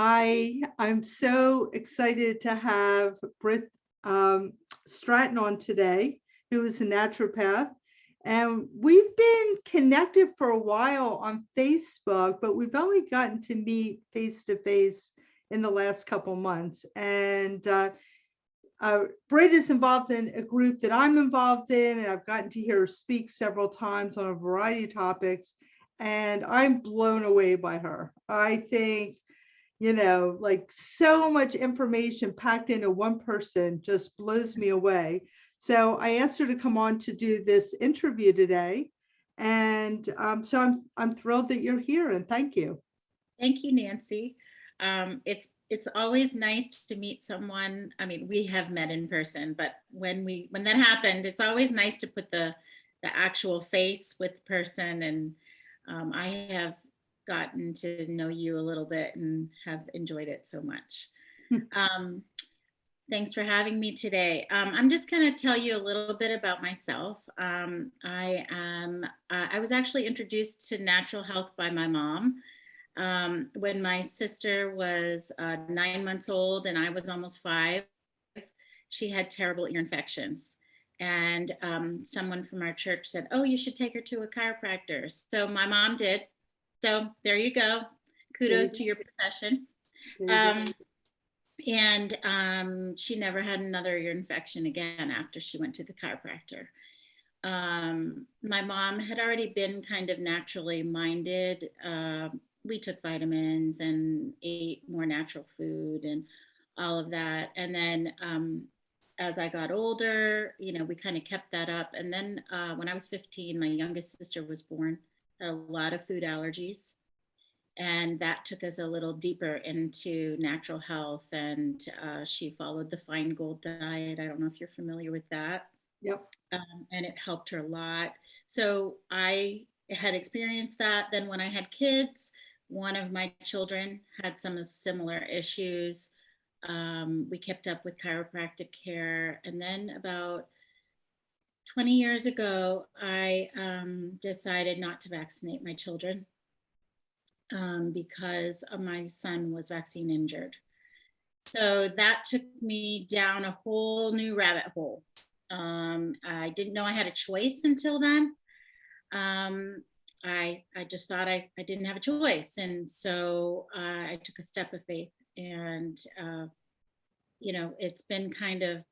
Hi, I'm so excited to have Britt Stratton on today, who is a naturopath. And we've been connected for a while on Facebook, but we've only gotten to meet face to face in the last couple months. And Britt is involved in a group that I'm involved in, and I've gotten to hear her speak several times on a variety of topics. And I'm blown away by her. I think like so much information packed into one person just blows me away. So I asked her to come on to do this interview today. And so I'm thrilled that you're here and thank you. Thank you, Nancy. It's always nice to meet someone. I mean, we have met in person, but when that happened, it's always nice to put the actual face with the person. And I have gotten to know you a little bit and have enjoyed it so much. Um, Thanks for having me today. I'm just going to tell you a little bit about myself. I was actually introduced to natural health by my mom. When my sister was 9 months old and I was almost 5, she had terrible ear infections. And someone from our church said, "Oh, you should take her to a chiropractor." So my mom did. So there you go. Kudos to your profession. And she never had another ear infection again after she went to the chiropractor. My mom had already been kind of naturally minded. We took vitamins and ate more natural food and all of that. And then as I got older, we kind of kept that up. And then when I was 15, my youngest sister was born, had a lot of food allergies. And that took us a little deeper into natural health. And she followed the Fungal diet. I don't know if you're familiar with that. Yep. And it helped her a lot. So I had experienced that. Then when I had kids, one of my children had some similar issues. We kept up with chiropractic care. And then about 20 years ago, I decided not to vaccinate my children because my son was vaccine injured. So that took me down a whole new rabbit hole. I didn't know I had a choice until then. I just thought I didn't have a choice. And so I took a step of faith. And, it's been kind of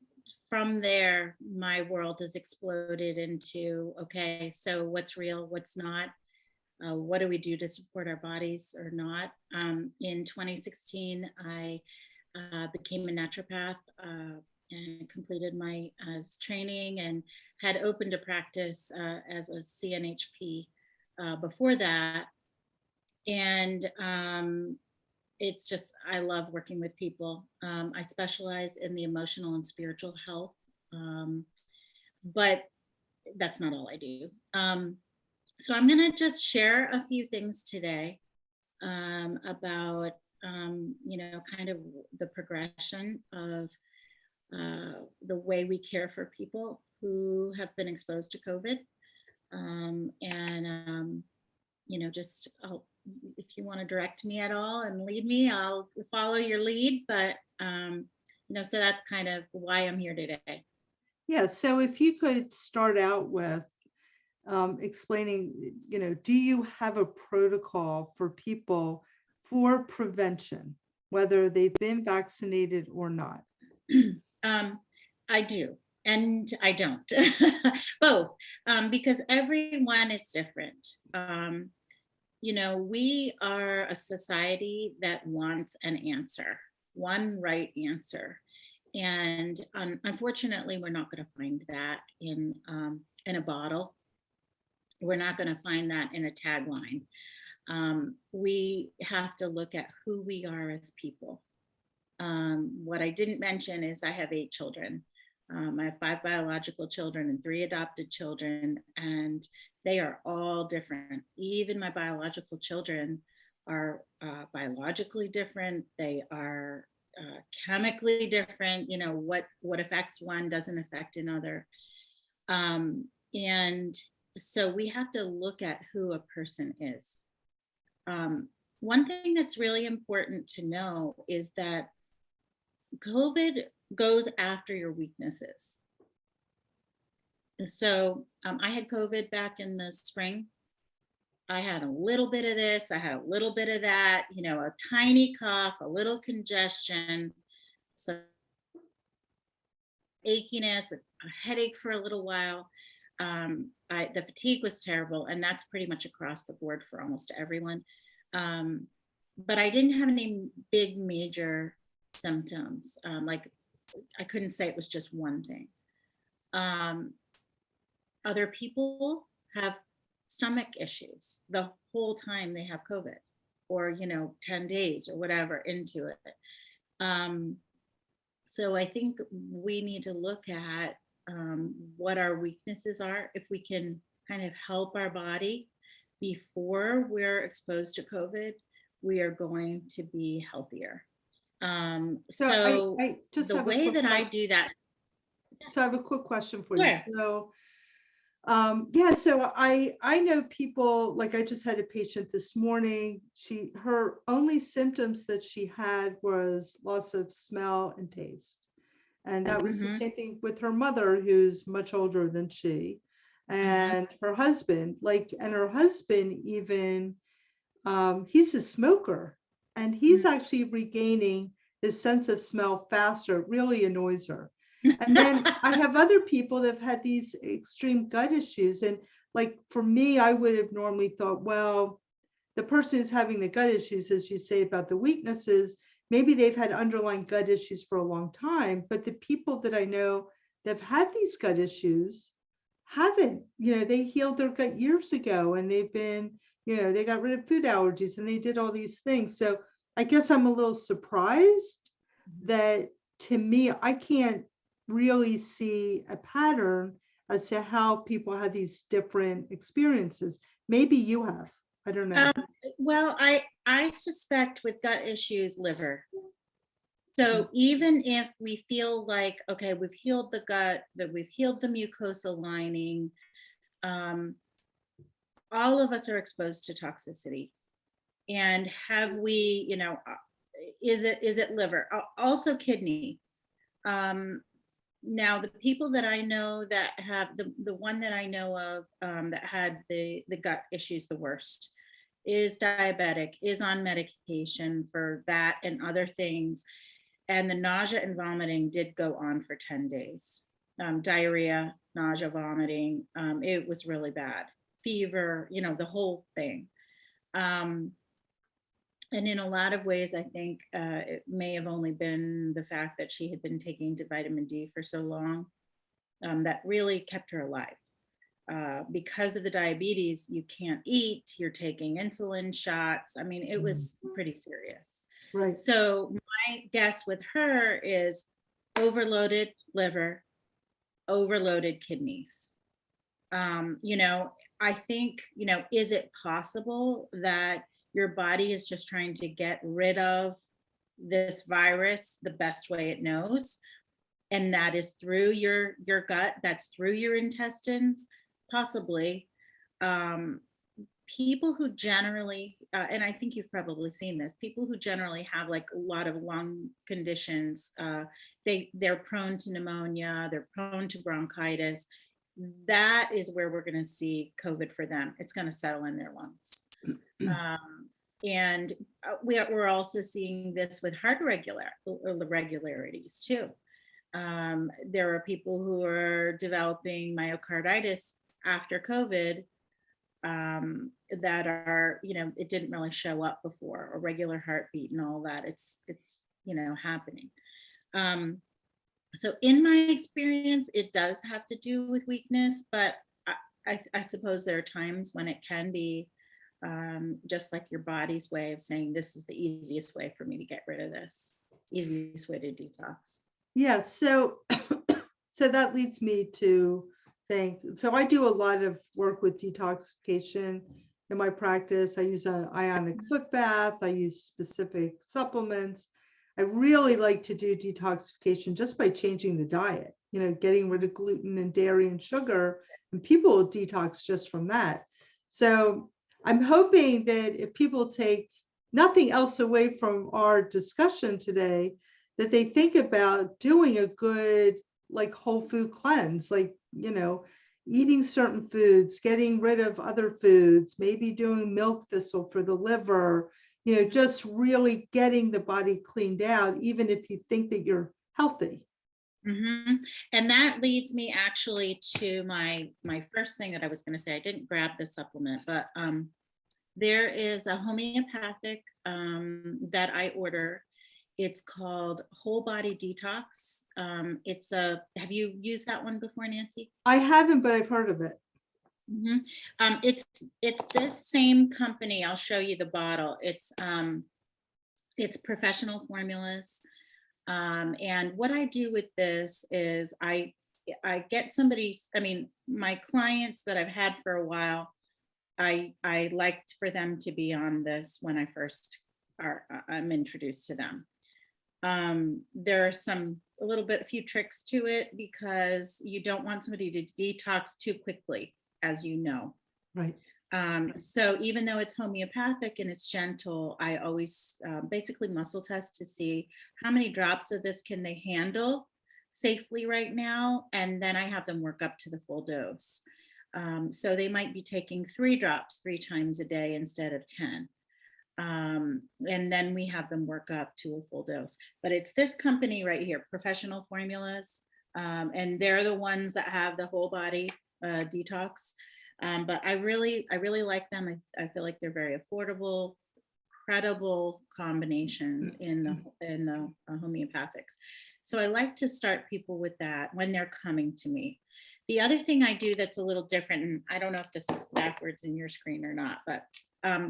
from there, my world has exploded into, okay, so what's real, what's not? What do we do to support our bodies or not? In 2016, I became a naturopath and completed my training and had opened a practice as a CNHP before that. And it's just, I love working with people. I specialize in the emotional and spiritual health, but that's not all I do. So I'm going to just share a few things today about, kind of the progression of the way we care for people who have been exposed to COVID. Just if you want to direct me at all and lead me, I'll follow your lead. But, so that's kind of why I'm here today. Yeah. So if you could start out with explaining, do you have a protocol for people for prevention, whether they've been vaccinated or not? I do, and I don't, both, because everyone is different. We are a society that wants an answer, one right answer. And unfortunately, we're not going to find that in a bottle. We're not going to find that in a tagline. We have to look at who we are as people. What I didn't mention is I have 8 children. I have 5 biological children and 3 adopted children, and they are all different. Even my biological children are biologically different. They are chemically different. What affects one doesn't affect another. And so we have to look at who a person is. one thing that's really important to know is that COVID goes after your weaknesses. So I had COVID back in the spring. I had a little bit of this, I had a little bit of that, a tiny cough, a little congestion, some achiness, a headache for a little while. The fatigue was terrible, and that's pretty much across the board for almost everyone. But I didn't have any big major symptoms. Like I couldn't say it was just one thing. Other people have stomach issues the whole time they have COVID, or 10 days or whatever into it. So I think we need to look at what our weaknesses are. If we can kind of help our body before we're exposed to COVID, we are going to be healthier. So I just the have a way quick that I question. do that. So I have a quick question for Sure. you. So yeah, so I know people, like I just had a patient this morning. Her only symptoms that she had was loss of smell and taste. And that was the same thing with her mother, who's much older than she, and her husband, and her husband even, he's a smoker, and he's actually regaining his sense of smell faster. It really annoys her. And then I have other people that have had these extreme gut issues. And like for me, I would have normally thought, well, the person who's having the gut issues, as you say about the weaknesses, maybe they've had underlying gut issues for a long time. But the people that I know that have had these gut issues haven't. They healed their gut years ago, and they've been, they got rid of food allergies, and they did all these things. So I guess I'm a little surprised that, to me, I can't really see a pattern as to how people have these different experiences. Maybe you have. I don't know. Well, I suspect with gut issues, liver. So even if we feel like, okay, we've healed the gut, that we've healed the mucosal lining, all of us are exposed to toxicity. And have we, is it liver? Also kidney. Now, the people that I know that have the one that I know of that had the gut issues the worst is diabetic, is on medication for that and other things. And the nausea and vomiting did go on for 10 days. Diarrhea, nausea, vomiting, it was really bad. Fever, the whole thing. And in a lot of ways, I think it may have only been the fact that she had been taking vitamin D for so long that really kept her alive. Because of the diabetes, you can't eat, you're taking insulin shots. I mean, it was pretty serious. Right. So my guess with her is overloaded liver, overloaded kidneys. I think, is it possible that your body is just trying to get rid of this virus the best way it knows? And that is through your gut, that's through your intestines, possibly. People who generally, and I think you've probably seen this, people who generally have like a lot of lung conditions, they're prone to pneumonia, they're prone to bronchitis. That is where we're going to see COVID for them. It's going to settle in their lungs. And we're also seeing this with heart irregularities too. There are people who are developing myocarditis after COVID that are, it didn't really show up before, a regular heartbeat and all that. It's happening. So in my experience, it does have to do with weakness, but I suppose there are times when it can be just like your body's way of saying, this is the easiest way for me to get rid of this, easiest way to detox. Yeah, so that leads me to think. So I do a lot of work with detoxification in my practice. I use an ionic foot bath. I use specific supplements. I really like to do detoxification just by changing the diet, getting rid of gluten and dairy and sugar, and people will detox just from that. So I'm hoping that if people take nothing else away from our discussion today, that they think about doing a good, like, whole food cleanse, like, eating certain foods, getting rid of other foods, maybe doing milk thistle for the liver, just really getting the body cleaned out, even if you think that you're healthy. And that leads me actually to my first thing that I was going to say. I didn't grab the supplement, but there is a homeopathic that I order. It's called Whole Body Detox. Have you used that one before, Nancy? I haven't, but I've heard of it. It's this same company. I'll show you the bottle. It's Professional Formulas. And what I do with this is I get my clients that I've had for a while, I liked for them to be on this when I first I'm introduced to them. There are a few tricks to it, because you don't want somebody to detox too quickly, as you know. Right. So even though it's homeopathic and it's gentle, I always basically muscle test to see how many drops of this can they handle safely right now. And then I have them work up to the full dose. So they might be taking 3 drops 3 times a day instead of 10. And then we have them work up to a full dose. But it's this company right here, Professional Formulas. And they're the ones that have the whole body detox. But I really like them. I feel like they're very affordable, credible combinations in the homeopathics. So I like to start people with that when they're coming to me. The other thing I do that's a little different, and I don't know if this is backwards in your screen or not, but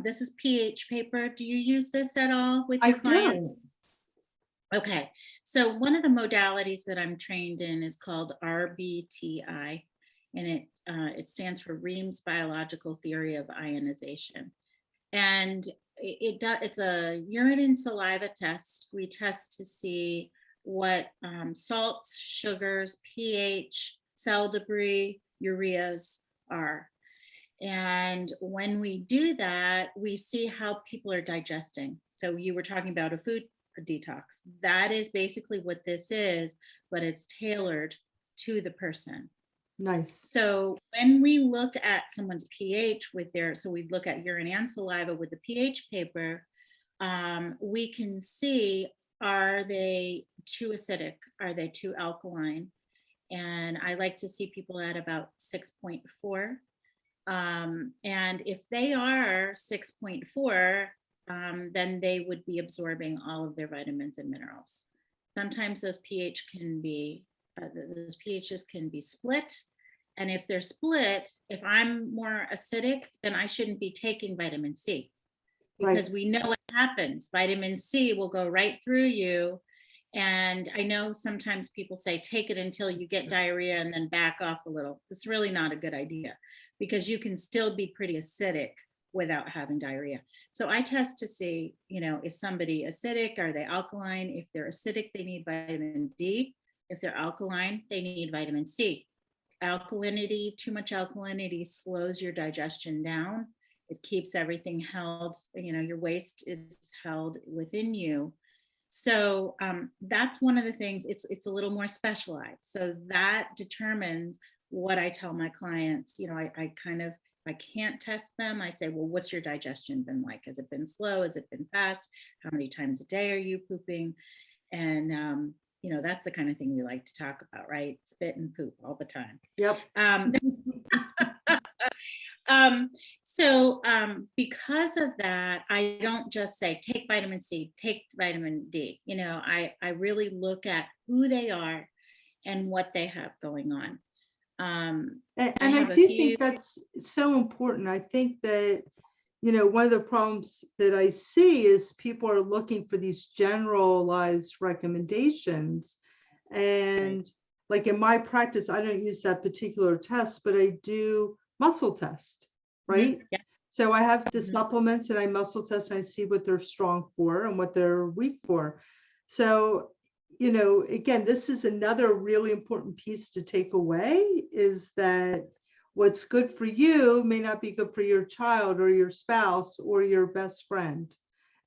this is pH paper. Do you use this at all with your clients? Do. Okay, so one of the modalities that I'm trained in is called RBTI, and it stands for Ream's Biological Theory of Ionization. And it's a urine and saliva test. We test to see what salts, sugars, pH, cell debris, ureas are. And when we do that, we see how people are digesting. So you were talking about a food detox. That is basically what this is, but it's tailored to the person. Nice. So when we look at someone's pH so we look at urine and saliva with the pH paper, we can see, are they too acidic? Are they too alkaline? And I like to see people at about 6.4. And if they are 6.4, then they would be absorbing all of their vitamins and minerals. Sometimes those pHs can be split. And if they're split, if I'm more acidic, then I shouldn't be taking vitamin C, because we know what happens. Vitamin C will go right through you. And I know sometimes people say, take it until you get diarrhea and then back off a little. It's really not a good idea, because you can still be pretty acidic without having diarrhea. So I test to see, is somebody acidic? Are they alkaline? If they're acidic, they need vitamin D. If they're alkaline, they need vitamin C. Alkalinity, too much alkalinity slows your digestion down. It keeps everything held, your waste is held within you. So that's one of the things. It's a little more specialized. So that determines what I tell my clients. I can't test them. I say, well, what's your digestion been like? Has it been slow? Has it been fast? How many times a day are you pooping? And that's the kind of thing we like to talk about, right? Spit and poop all the time. Yep. So because of that, I don't just say, take vitamin C, take vitamin D. I really look at who they are and what they have going on. And I do think that's so important. I think that, one of the problems that I see is people are looking for these generalized recommendations. And like in my practice, I don't use that particular test, but I do muscle test, right? Yeah. So I have the supplements and I muscle test and I see what they're strong for and what they're weak for. So, again, this is another really important piece to take away, is that what's good for you may not be good for your child or your spouse or your best friend.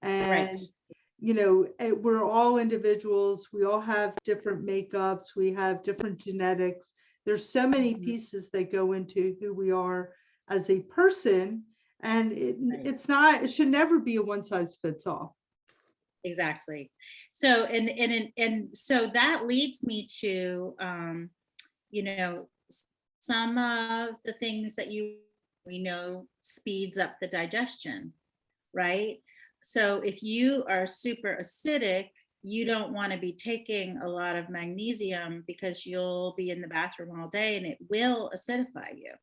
And, Right. we're all individuals. We all have different makeups. We have different genetics. There's so many Mhm. pieces that go into who we are as a person. And Right. it should never be a one size fits all. Exactly. So and so that leads me to you know, some of the things that we know speeds up the digestion, right? So if you are super acidic, you don't want to be taking a lot of magnesium because you'll be in the bathroom all day and it will acidify you.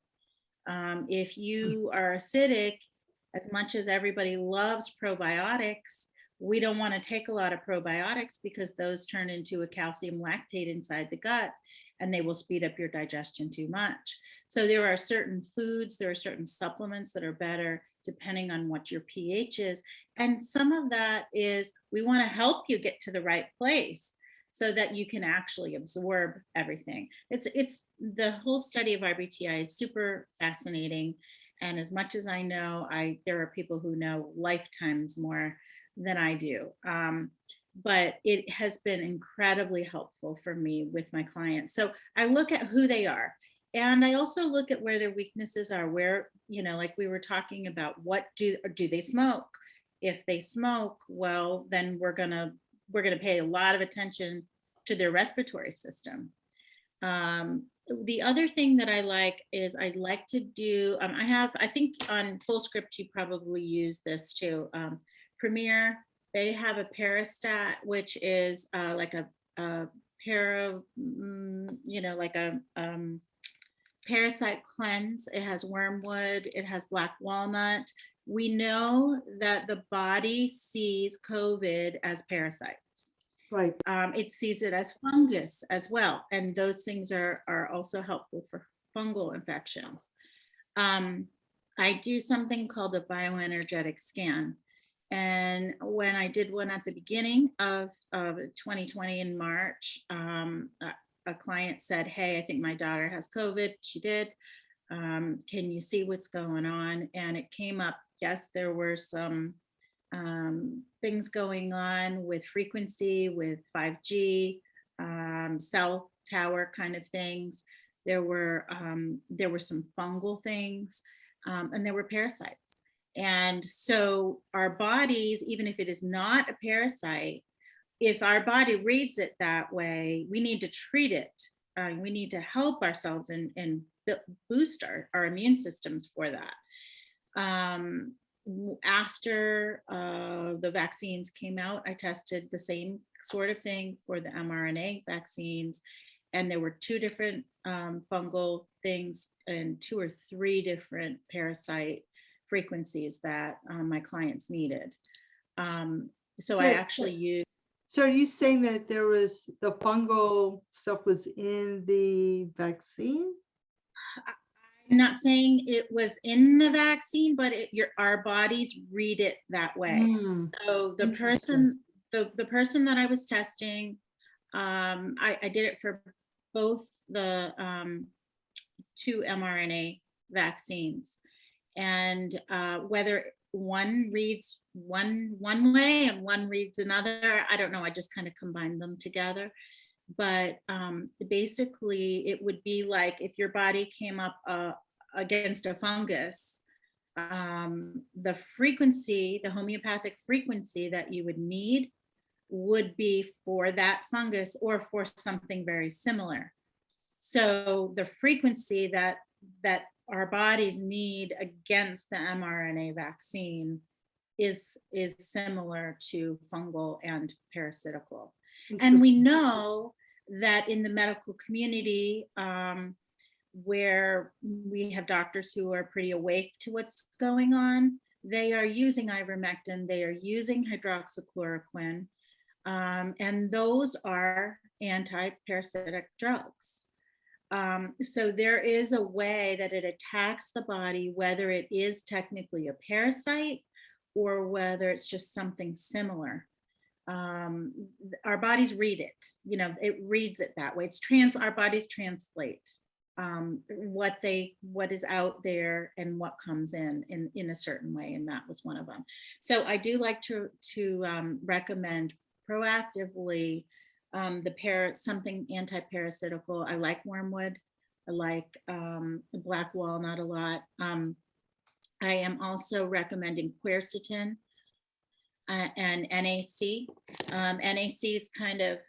If you are acidic, as much as everybody loves probiotics, we don't want to take a lot of probiotics because those turn into a calcium lactate inside the gut and they will speed up your digestion too much. So there are certain foods, there are certain supplements that are better depending on what your pH is. And some of that is we want to help you get to the right place so that you can actually absorb everything. It's the whole study of RBTI is super fascinating. And as much as I know, there are people who know lifetimes more than I do. But it has been incredibly helpful for me with my clients. So I look at who they are. And I also look at where their weaknesses are, where, like we were talking about, what do they smoke? If they smoke, well, then we're gonna pay a lot of attention to their respiratory system. The other thing that I like is I'd like to do, I think on Full Script, you probably use this too. Premier, they have a Parastat, which is like a like a parasite cleanse. It has wormwood, it has black walnut. We know that the body sees COVID as parasites. Right. It sees it as fungus as well. And those things are also helpful for fungal infections. I do something called a bioenergetic scan. And when I did one at the beginning of 2020 in March, a client said, "Hey, I think my daughter has COVID." She did. Can you see what's going on? And it came up, yes, there were some things going on with frequency, with 5G, cell tower kind of things. There were some fungal things, and there were parasites. And so our bodies, even if it is not a parasite, if our body reads it that way, we need to treat it. We need to help ourselves and boost our immune systems for that. After the vaccines came out, I tested the same sort of thing for the mRNA vaccines. And there were two different fungal things and 2 or 3 different parasite frequencies that my clients needed. So I So, actually used. so are you saying that the fungal stuff was in the vaccine? I'm not saying it was in the vaccine, but our bodies read it that way. So Interesting. the person that I was testing, I did it for both the 2 mRNA vaccines, and whether one reads one way and one reads another, I don't know. I just kind of combined them together. But basically, it would be like if your body came up against a fungus, the homeopathic frequency that you would need would be for that fungus or for something very similar. So the frequency that our bodies need against the mRNA vaccine is similar to fungal and parasitical. And we know that in the medical community, where we have doctors who are pretty awake to what's going on, they are using ivermectin, they are using hydroxychloroquine, and those are anti-parasitic drugs. So there is a way that it attacks the body, whether it is technically a parasite or whether it's just something similar. Our bodies read it, it reads it that way. Our bodies translate what is out there and what comes in a certain way, and that was one of them. So I do like to recommend proactively something anti-parasitical. I like wormwood. I like black walnut a lot. I am also recommending quercetin and NAC. NAC's kind of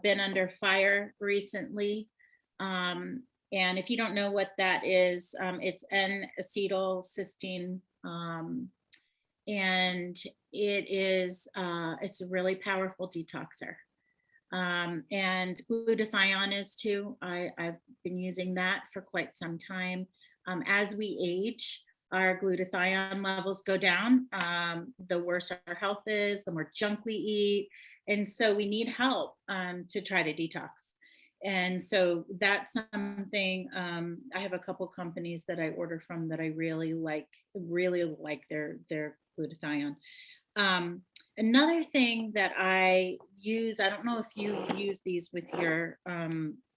been under fire recently. And if you don't know what that is, it's N-acetylcysteine, and it's a really powerful detoxer. And glutathione is too. I've been using that for quite some time. As we age, our glutathione levels go down. The worse our health is, the more junk we eat. And so we need help to try to detox. And so that's something, I have a couple companies that I order from that I really like their glutathione. Another thing that I use, I don't know if you use these with your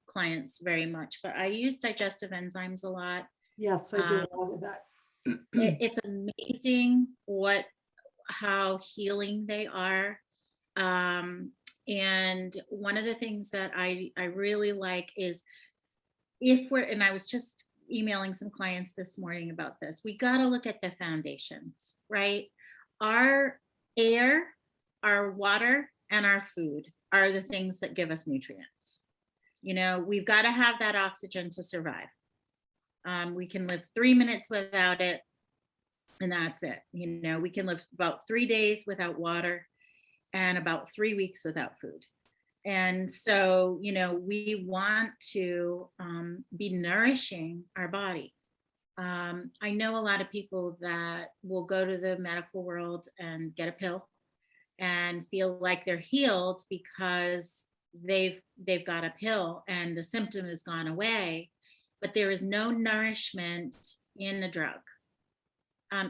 clients very much, but I use digestive enzymes a lot. Yes, I do a lot of that. It's amazing how healing they are. And one of the things that I really like is and I was just emailing some clients this morning about this, we got to look at the foundations, right? Our air, our water, and our food are the things that give us nutrients. We've got to have that oxygen to survive. We can live 3 minutes without it, and that's it. We can live about 3 days without water and about 3 weeks without food. And so, we want to be nourishing our body. I know a lot of people that will go to the medical world and get a pill and feel like they're healed because they've got a pill and the symptom has gone away, but there is no nourishment in the drug.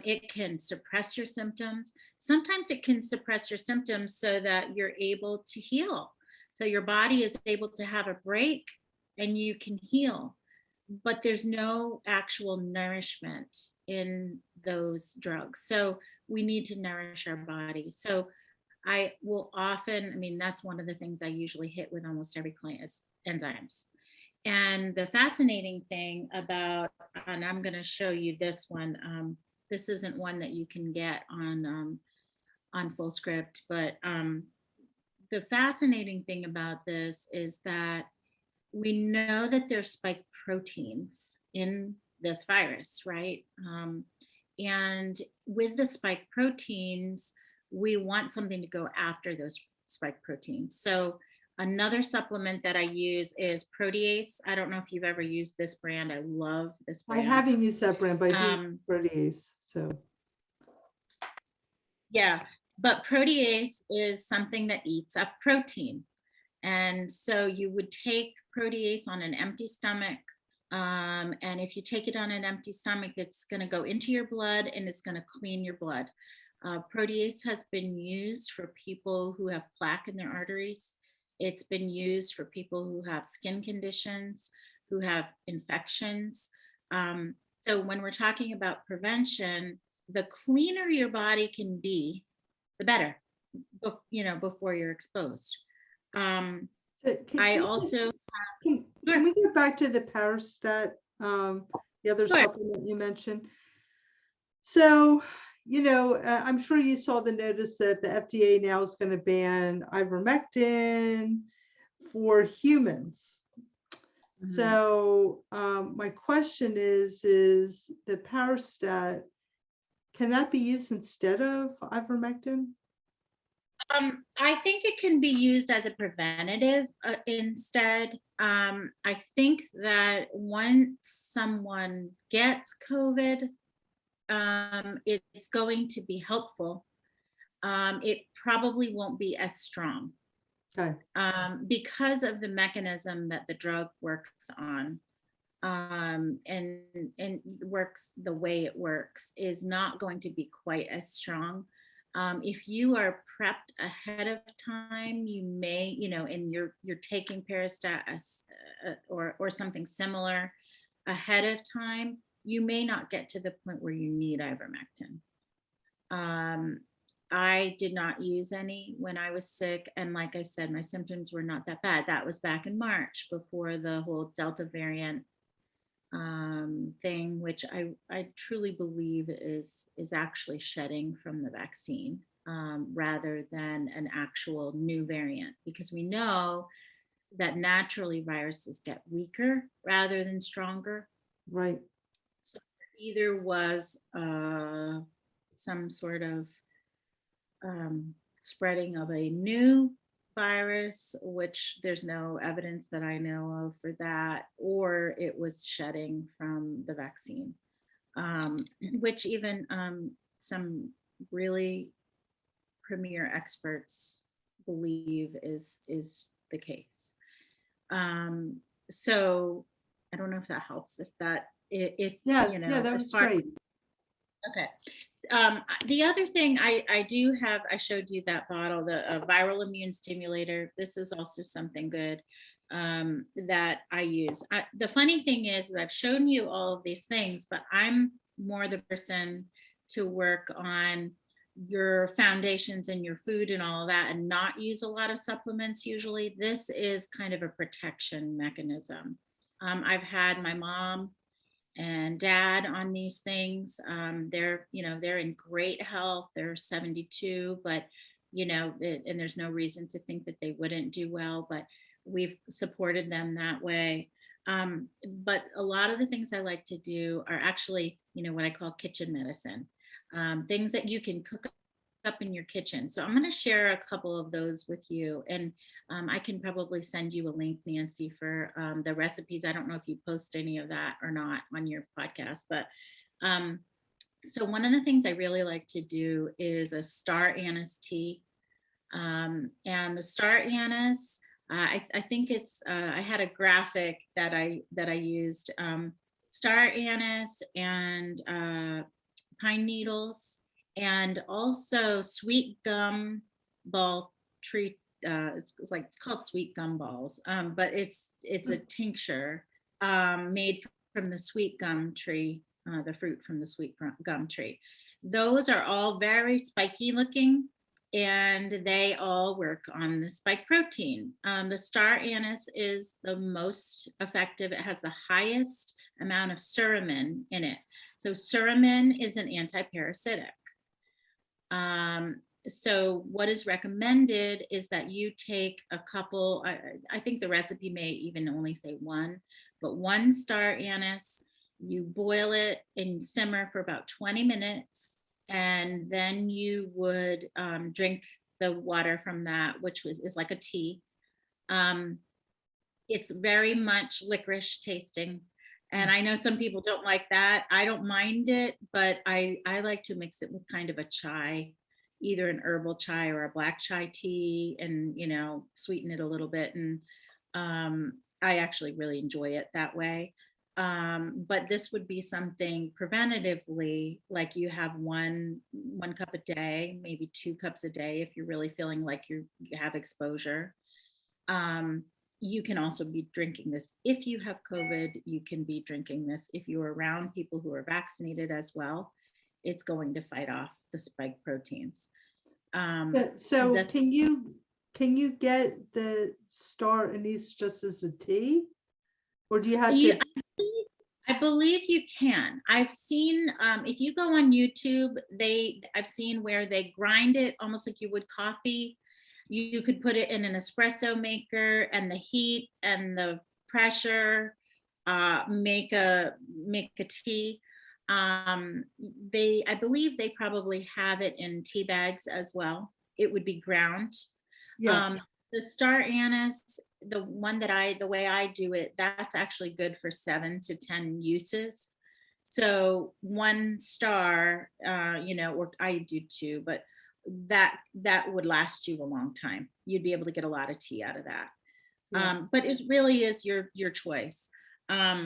It can suppress your symptoms. Sometimes it can suppress your symptoms so that you're able to heal. So your body is able to have a break and you can heal. But there's no actual nourishment in those drugs. So we need to nourish our body. So I will often, that's one of the things I usually hit with almost every client is enzymes. And the fascinating thing about, and I'm going to show you this one. This isn't one that you can get on FullScript, but the fascinating thing about this is that we know that there's spike proteins in this virus, right? And with the spike proteins, we want something to go after those spike proteins. So another supplement that I use is protease. I don't know if you've ever used this brand. I love this brand. I haven't used that brand, but I do use protease. So yeah, but protease is something that eats up protein. And so you would take protease on an empty stomach. And if you take it on an empty stomach, it's going to go into your blood and it's going to clean your blood. Protease has been used for people who have plaque in their arteries. It's been used for people who have skin conditions, who have infections. So when we're talking about prevention, the cleaner your body can be, the better, before you're exposed. Can we get back to the Parastat, the other supplement you mentioned? So, I'm sure you saw the notice that the FDA now is going to ban ivermectin for humans. Mm-hmm. So my question is the Parastat, can that be used instead of ivermectin? I think it can be used as a preventative instead. I think that once someone gets COVID, it's going to be helpful. It probably won't be as strong. Okay. Because of the mechanism that the drug works on, and works the way it works, is not going to be quite as strong. If you are prepped ahead of time, you may, and you're taking Parastat or something similar, ahead of time, you may not get to the point where you need ivermectin. I did not use any when I was sick. And like I said, my symptoms were not that bad. That was back in March before the whole Delta variant thing, which I truly believe is actually shedding from the vaccine rather than an actual new variant, because we know that naturally viruses get weaker rather than stronger. Right. So either was some sort of spreading of a new virus, which there's no evidence that I know of for that, or it was shedding from the vaccine, which even some really premier experts believe is the case. So I don't know if that helps, if Yeah, you know, yeah, that as was far. great. Okay. The other thing I do have, I showed you that bottle, the viral immune stimulator. This is also something good that I use. The funny thing is that I've shown you all of these things, but I'm more the person to work on your foundations and your food and all of that and not use a lot of supplements usually. This is kind of a protection mechanism. I've had my mom and dad on these things. They're in great health. They're 72, but and there's no reason to think that they wouldn't do well, but we've supported them that way. But a lot of the things I like to do are actually, what I call kitchen medicine, things that you can cook up in your kitchen. So I'm going to share a couple of those with you, and I can probably send you a link, Nancy, for the recipes. I don't know if you post any of that or not on your podcast, but so one of the things I really like to do is a star anise tea, and the star anise. I think it's. I had a graphic that I used. Star anise and pine needles, and also sweet gum ball tree. It's called sweet gum balls, but it's a tincture made from the sweet gum tree, the fruit from the sweet gum tree. Those are all very spiky looking, and they all work on the spike protein. The star anise is the most effective. It has the highest amount of suramin in it. So suramin is an antiparasitic. So what is recommended is that you take a couple, I think the recipe may even only say one, but one star anise, you boil it and simmer for about 20 minutes. And then you would drink the water from that, which is like a tea. It's very much licorice tasting. And I know some people don't like that. I don't mind it, but I like to mix it with kind of a chai, either an herbal chai or a black chai tea, and, sweeten it a little bit. And I actually really enjoy it that way. But this would be something preventatively, like you have one cup a day, maybe 2 cups a day, if you're really feeling like you have exposure. You can also be drinking this if you have COVID. You can be drinking this if you're around people who are vaccinated as well. It's going to fight off the spike proteins. So can you get the star anise just as a tea, or do you have to? I believe you can. I've seen if you go on YouTube, I've seen where they grind it almost like you would coffee. You could put it in an espresso maker, and the heat and the pressure make a tea. I believe they probably have it in tea bags as well. It would be ground. Yeah. The star anise, the way I do it, that's actually good for 7 to 10 uses. So 1 star, or I do 2, but that would last you a long time. You'd be able to get a lot of tea out of that. Yeah. But it really is your choice. Yeah,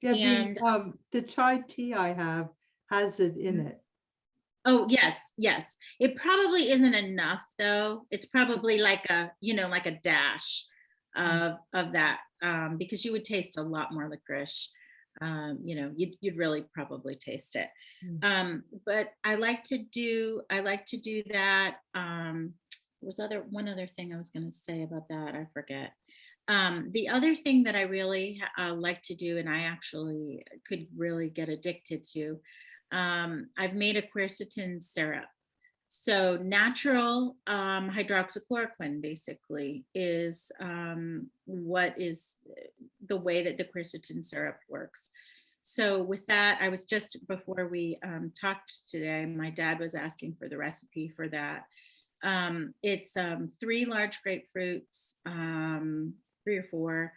the chai tea I have has it in it. Oh, yes. It probably isn't enough though. It's probably like a dash of that, because you would taste a lot more licorice. you'd really probably taste it. Mm. But I like to do that. Was one other thing I was going to say about that? I forget. The other thing that I really like to do, and I actually could really get addicted to, I've made a quercetin syrup. So natural hydroxychloroquine basically is what is the way that the quercetin syrup works. So with that, I was just before we talked today, my dad was asking for the recipe for that. It's 3 large grapefruits, 3 or 4.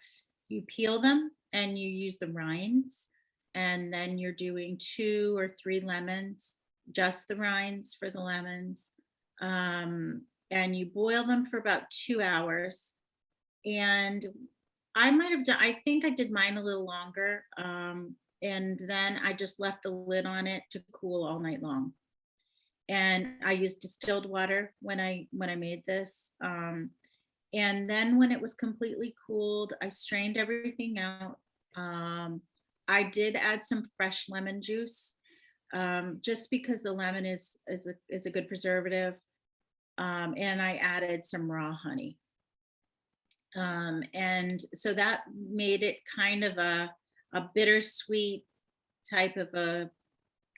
You peel them and you use the rinds, and then you're doing 2 or 3 lemons, just the rinds for the lemons, and you boil them for about 2 hours. And I think I did mine a little longer, and then I just left the lid on it to cool all night long. And I used distilled water when I made this. And then when it was completely cooled, I strained everything out. I did add some fresh lemon juice, just because the lemon is a good preservative. And I added some raw honey. And so that made it kind of a bittersweet type of a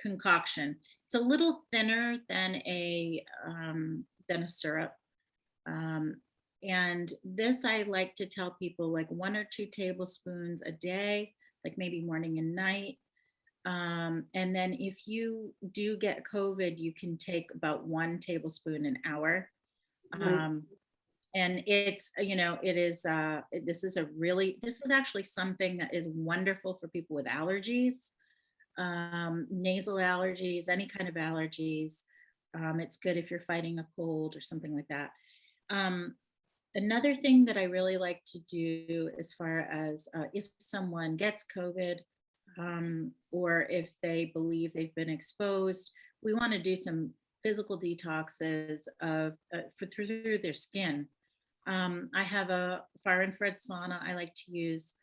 concoction. It's a little thinner than a syrup. And this I like to tell people, like 1 or 2 tablespoons a day, like maybe morning and night. And then if you do get COVID, you can take about 1 tablespoon an hour. Right. And it's, it is, this is actually something that is wonderful for people with allergies, nasal allergies, any kind of allergies. It's good if you're fighting a cold or something like that. Another thing that I really like to do, as far as if someone gets COVID, or if they believe they've been exposed, we want to do some physical detoxes through their skin. I have a far infrared sauna I like to use.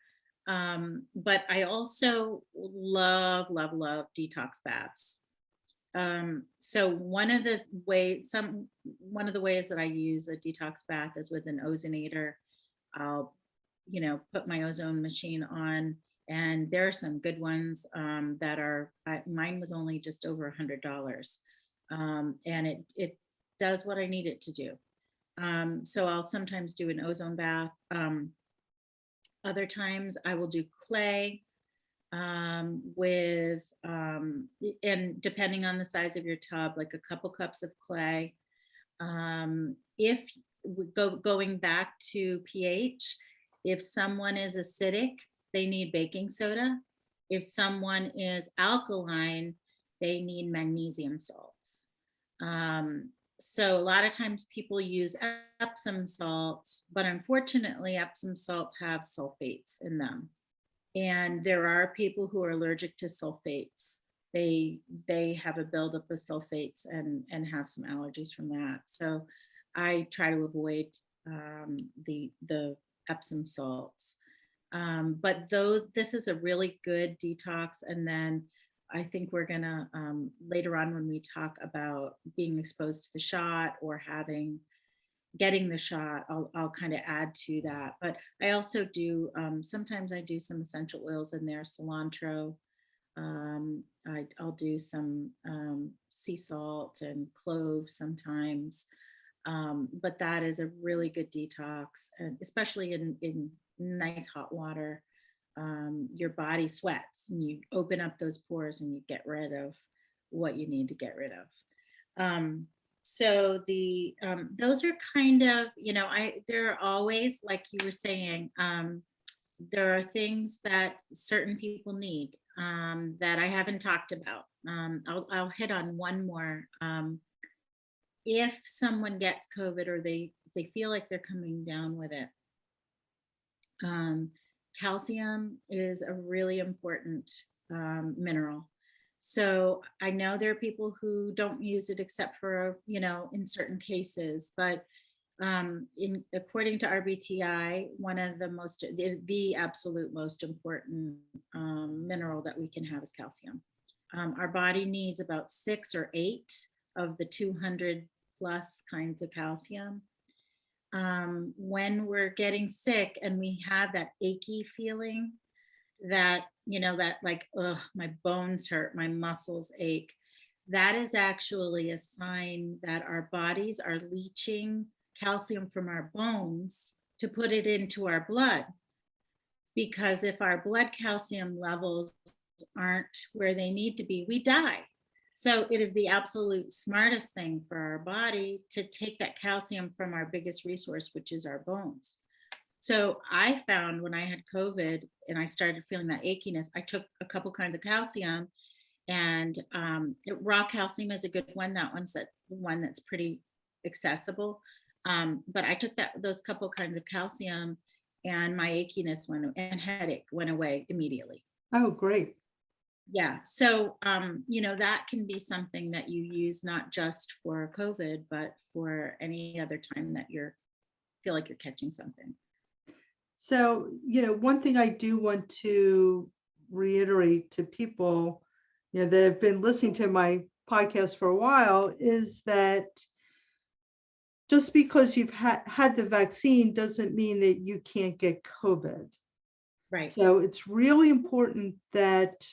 But I also love, love, love detox baths. So one of the ways that I use a detox bath is with an ozonator. I'll, put my ozone machine on, and there are some good ones that are. Mine was only just over $100, and it does what I need it to do. So I'll sometimes do an ozone bath. Other times I will do clay and depending on the size of your tub, like a couple cups of clay. If going back to pH, if someone is acidic, they need baking soda. If someone is alkaline, they need magnesium salts. So a lot of times people use Epsom salts, but unfortunately Epsom salts have sulfates in them. And there are people who are allergic to sulfates. They have a buildup of sulfates and have some allergies from that. So I try to avoid the Epsom salts. But this is a really good detox. And then I think we're gonna later on, when we talk about being exposed to the shot or getting the shot, I'll kind of add to that. But I also do sometimes I do some essential oils in there, cilantro. I'll do some sea salt and clove sometimes. But that is a really good detox, especially in nice hot water. Your body sweats and you open up those pores and you get rid of what you need to get rid of. So those are kind of, there are always, like you were saying, there are things that certain people need that I haven't talked about. I'll hit on one more. If someone gets COVID or they feel like they're coming down with it, calcium is a really important mineral. So I know there are people who don't use it except for, in certain cases, but According to RBTI, one of the absolute most important mineral that we can have is calcium. Our body needs about 6 or 8 of the 200 plus kinds of calcium. When we're getting sick and we have that achy feeling, that, that like, oh, my bones hurt, my muscles ache, that is actually a sign that our bodies are leaching calcium from our bones to put it into our blood. Because if our blood calcium levels aren't where they need to be, we die. So it is the absolute smartest thing for our body to take that calcium from our biggest resource, which is our bones. So I found when I had COVID and I started feeling that achiness, I took a couple kinds of calcium, and raw calcium is a good one. That one's the one that's pretty accessible. But I took those couple kinds of calcium, and my achiness and headache went away immediately. Oh, great. Yeah. So, that can be something that you use not just for COVID, but for any other time that feel like you're catching something. So, one thing I do want to reiterate to people, that have been listening to my podcast for a while is that just because you've had the vaccine doesn't mean that you can't get COVID. Right. So it's really important that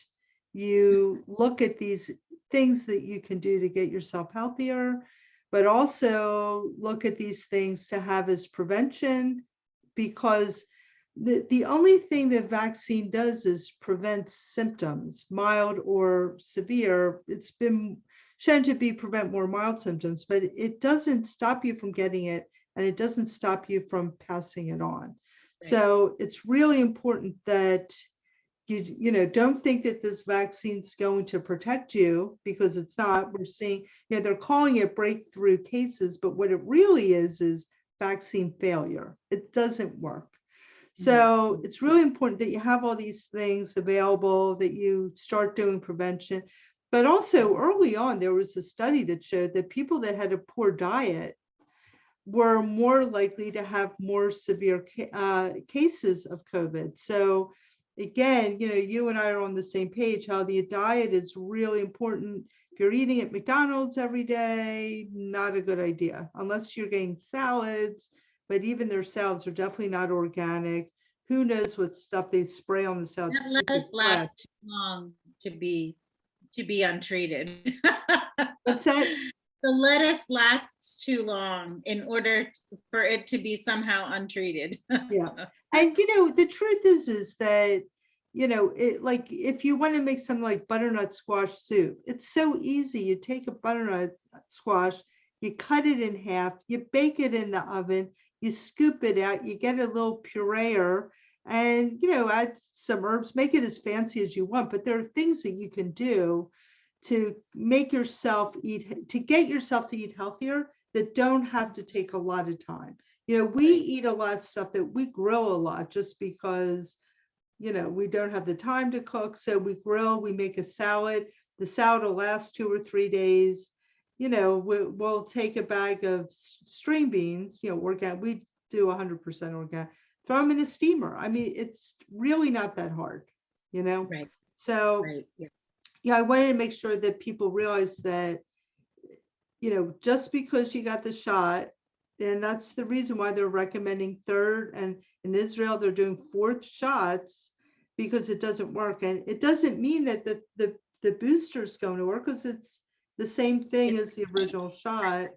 you look at these things that you can do to get yourself healthier, but also look at these things to have as prevention, because the only thing that vaccine does is prevent symptoms, mild or severe. It's been shown to prevent more mild symptoms, but it doesn't stop you from getting it, and it doesn't stop you from passing it on. Right. So it's really important that you don't think that this vaccine's going to protect you, because it's not. We're seeing, they're calling it breakthrough cases, but what it really is vaccine failure. It doesn't work. So it's really important that you have all these things available, that you start doing prevention. But also early on, there was a study that showed that people that had a poor diet were more likely to have more severe cases of COVID. So again, you and I are on the same page, how the diet is really important. If you're eating at McDonald's every day, not a good idea, unless you're getting salads. But even their salads are definitely not organic. Who knows what stuff they spray on the salads? That lettuce lasts too long to be untreated. What's that? The lettuce lasts too long in order for it to be somehow untreated. Yeah. And the truth is that, it, like, if you want to make something like butternut squash soup, it's so easy. You take a butternut squash, you cut it in half, you bake it in the oven, you scoop it out, you get a little pureer, and add some herbs, make it as fancy as you want. But there are things that you can do to make yourself to get yourself to eat healthier that don't have to take a lot of time. We eat a lot of stuff that we grill a lot just because we don't have the time to cook. So we grill, we make a salad. The salad will last 2 or 3 days. We'll take a bag of string beans, organic. We do 100% organic. Throw them in a steamer. I mean, it's really not that hard, Right. So, right. Yeah. I wanted to make sure that people realize that, just because you got the shot, and that's the reason why they're recommending 3rd, and in Israel, they're doing 4th shots, because it doesn't work. And it doesn't mean that the booster's going to work, because it's the same thing as the original shot.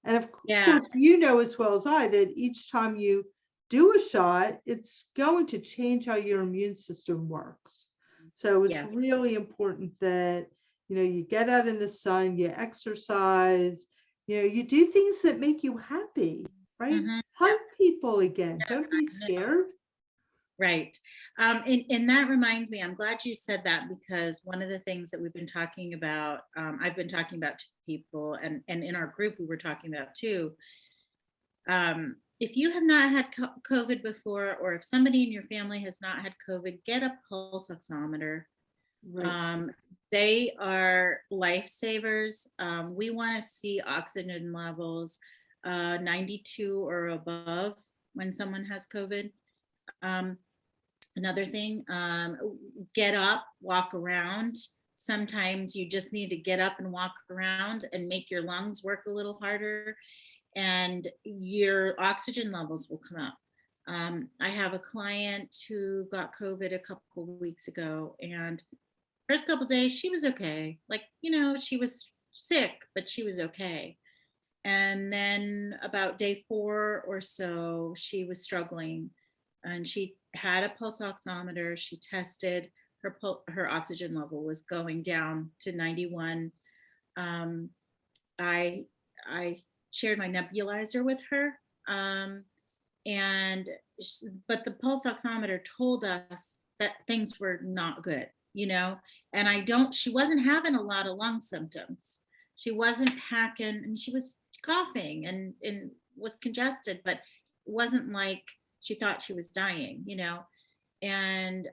And of course, as well as I, that each time you do a shot, it's going to change how your immune system works. So it's really important that, you get out in the sun, you exercise, you do things that make you happy, right? Hug people again. Don't be scared. Right. And that reminds me, I'm glad you said that, because one of the things that we've been talking about, I've been talking about to people, and in our group, we were talking about too. If you have not had COVID before, or if somebody in your family has not had COVID, get a pulse oximeter. Right. They are lifesavers. We want to see oxygen levels 92 or above when someone has COVID. Um, Another thing, get up, walk around. Sometimes you just need to get up and walk around and make your lungs work a little harder, and your oxygen levels will come up. I have a client who got COVID a couple of weeks ago, and first couple of days she was okay. Like, she was sick, but she was okay. And then about day 4 or so, she was struggling, and she had a pulse oximeter. She tested her oxygen level was going down to 91. Um, I I shared my nebulizer with her, um, and but the pulse oximeter told us that things were not good, and she wasn't having a lot of lung symptoms. She wasn't hacking, and she was coughing and was congested, but it wasn't like she thought she was dying, and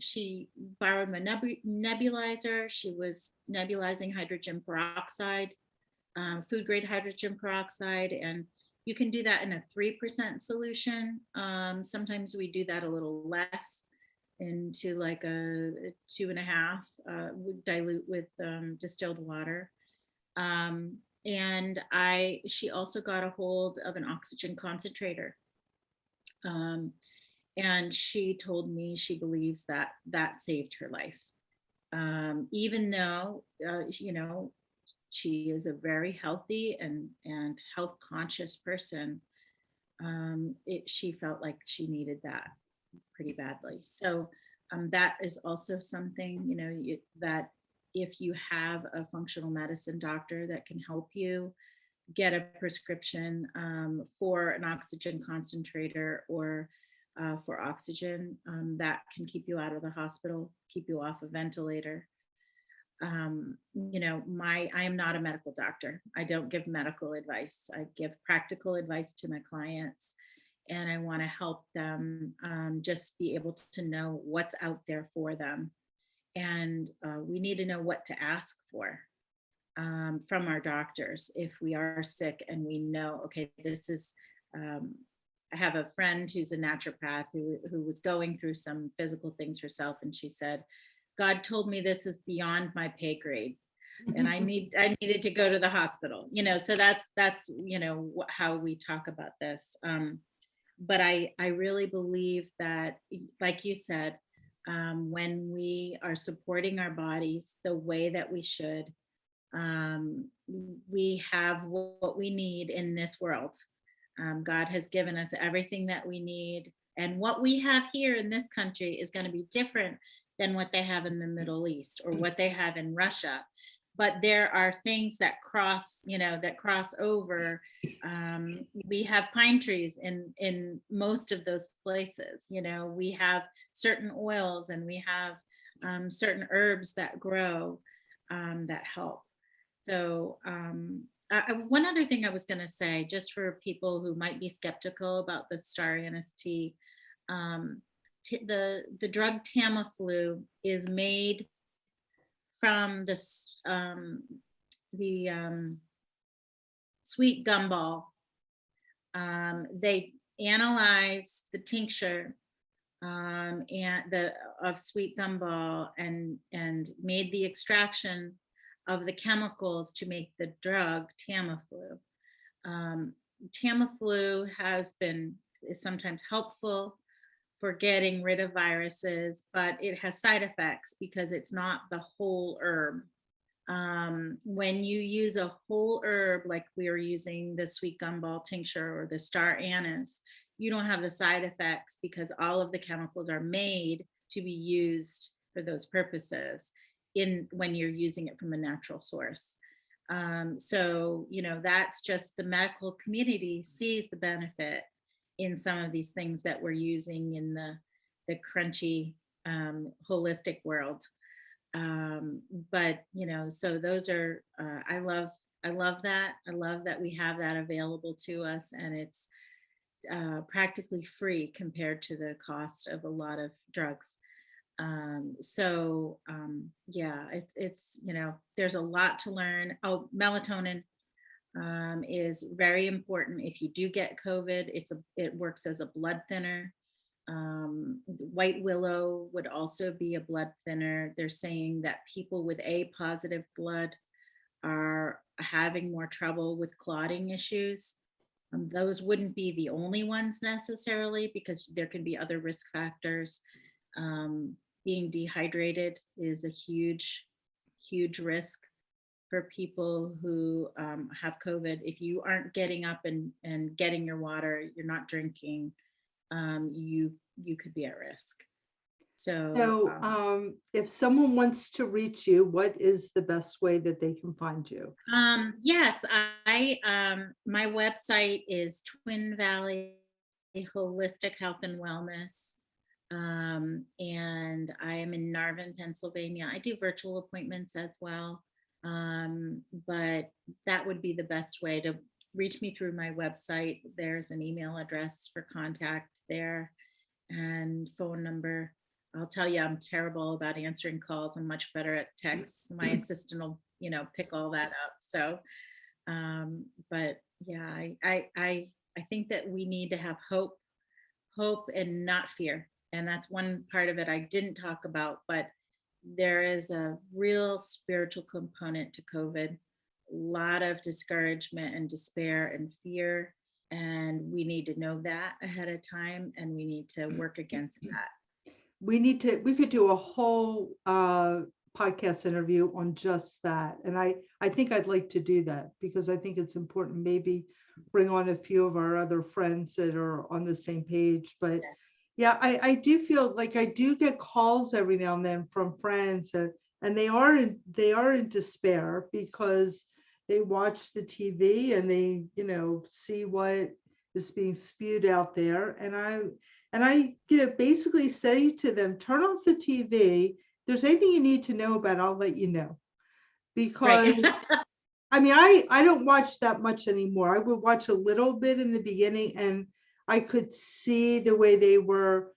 she borrowed my nebulizer. She was nebulizing hydrogen peroxide, food grade hydrogen peroxide, and you can do that in a 3% solution. Sometimes we do that a little less, into like a 2.5, we dilute with distilled water. And she also got a hold of an oxygen concentrator. And she told me she believes that that saved her life. Even though, she is a very healthy and health conscious person, she felt like she needed that pretty badly. So that is also something, that if you have a functional medicine doctor that can help you get a prescription for an oxygen concentrator or for oxygen, that can keep you out of the hospital, keep you off a ventilator. I am not a medical doctor. I don't give medical advice. I give practical advice to my clients, and I want to help them just be able to know what's out there for them. And we need to know what to ask for from our doctors if we are sick and we know, okay, this is. I have a friend who's a naturopath who was going through some physical things herself, and she said, God told me this is beyond my pay grade, and I needed to go to the hospital, so that's how we talk about this. But I really believe that, like you said, when we are supporting our bodies the way that we should, we have what we need in this world. God has given us everything that we need, and what we have here in this country is going to be different than what they have in the Middle East or what they have in Russia. But there are things that cross over. We have pine trees in most of those places. We have certain oils, and we have certain herbs that grow that help. So one other thing I was going to say, just for people who might be skeptical about the star anise tea, the drug Tamiflu is made from the sweet gumball. They analyzed the tincture of sweet gumball and made the extraction of the chemicals to make the drug Tamiflu. Tamiflu is sometimes helpful for getting rid of viruses, but it has side effects because it's not the whole herb. When you use a whole herb, like we are using the sweet gumball tincture or the star anise, you don't have the side effects because all of the chemicals are made to be used for those purposes when you're using it from a natural source. So, that's just the medical community sees the benefit in some of these things that we're using in the crunchy holistic world. But so those are I love that. I love that we have that available to us, and it's practically free compared to the cost of a lot of drugs. Yeah, it's there's a lot to learn. Oh, melatonin. is very important. If you do get COVID, it works as a blood thinner. White willow would also be a blood thinner. They're saying that people with A positive blood are having more trouble with clotting issues. Those wouldn't be the only ones necessarily, because there can be other risk factors. Being dehydrated is a huge, huge risk for people who have COVID. If you aren't getting up and getting your water, you're not drinking, you could be at risk. So if someone wants to reach you, what is the best way that they can find you? Yes, my website is Twin Valley Holistic Health and Wellness. And I am in Narvin, Pennsylvania. I do virtual appointments as well. But that would be the best way to reach me, through my website. There's an email address for contact there and phone number. I'll tell you, I'm terrible about answering calls. I'm much better at texts. My assistant will, pick all that up. So, but yeah, I think that we need to have hope and not fear. And that's one part of it I didn't talk about, but there is a real spiritual component to COVID. A lot of discouragement and despair and fear. And we need to know that ahead of time, and we need to work against that. We could do a whole podcast interview on just that. And I think I'd like to do that, because I think it's important, maybe bring on a few of our other friends that are on the same page. But yeah, I do feel like I do get calls every now and then from friends, and they are in despair, because they watch the TV and they, see what is being spewed out there. And I basically say to them, turn off the TV. If there's anything you need to know about, I'll let you know. Because Right. I mean, I don't watch that much anymore. I would watch a little bit in the beginning, and I could see the way they were,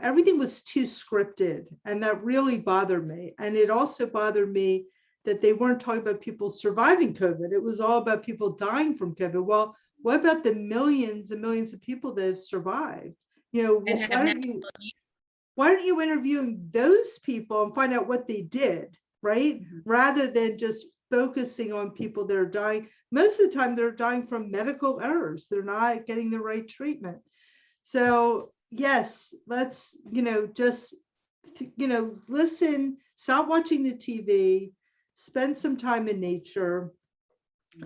everything was too scripted, and that really bothered me. And it also bothered me that they weren't talking about people surviving COVID. It was all about people dying from COVID. Well, what about the millions and millions of people that have survived? And have Why aren't you interviewing those people and find out what they did, right? Rather than just focusing on people that are dying. Most of the time they're dying from medical errors. They're not getting the right treatment. So yes, let's, just, listen, stop watching the TV, spend some time in nature,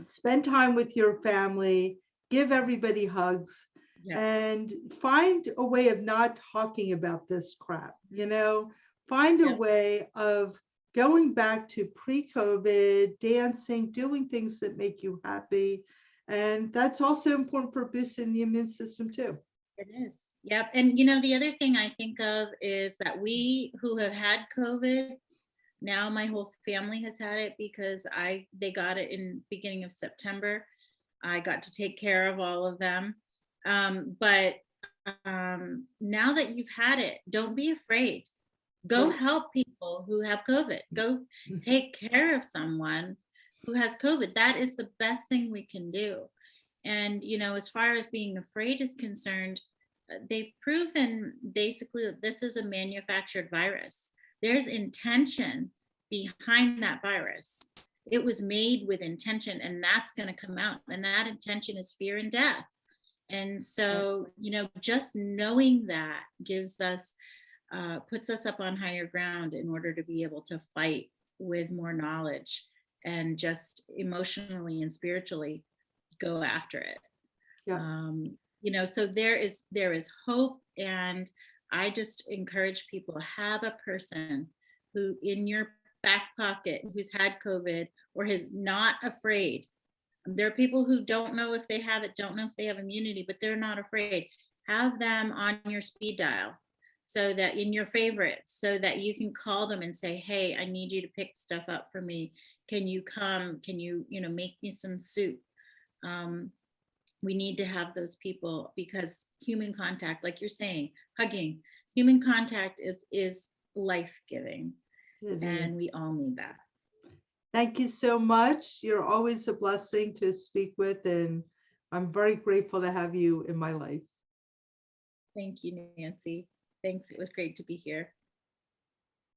spend time with your family, give everybody hugs. Yeah. And find a way of not talking about this crap, find a way of going back to pre-COVID, dancing, doing things that make you happy. And that's also important for boosting the immune system too. It is. Yep. And the other thing I think of is that we who have had COVID, now my whole family has had it, because they got it in beginning of September. I got to take care of all of them. But now that you've had it, don't be afraid. Go help people who have COVID. Go take care of someone who has COVID. That is the best thing we can do. And, as far as being afraid is concerned, they've proven basically that this is a manufactured virus. There's intention behind that virus. It was made with intention, and that's going to come out. And that intention is fear and death. And so, just knowing that gives us, puts us up on higher ground in order to be able to fight with more knowledge and just emotionally and spiritually go after it. Yeah. So there is hope. And I just encourage people, have a person who in your back pocket who's had COVID or is not afraid. There are people who don't know if they have it, don't know if they have immunity, but they're not afraid. Have them on your speed dial, so that in your favorites, so that you can call them and say, hey, I need you to pick stuff up for me. Can you come? Can you, make me some soup? We need to have those people, because human contact, like you're saying, hugging, human contact is life-giving. And we all need that. Thank you so much. You're always a blessing to speak with, and I'm very grateful to have you in my life. Thank you, Nancy. Thanks. It was great to be here.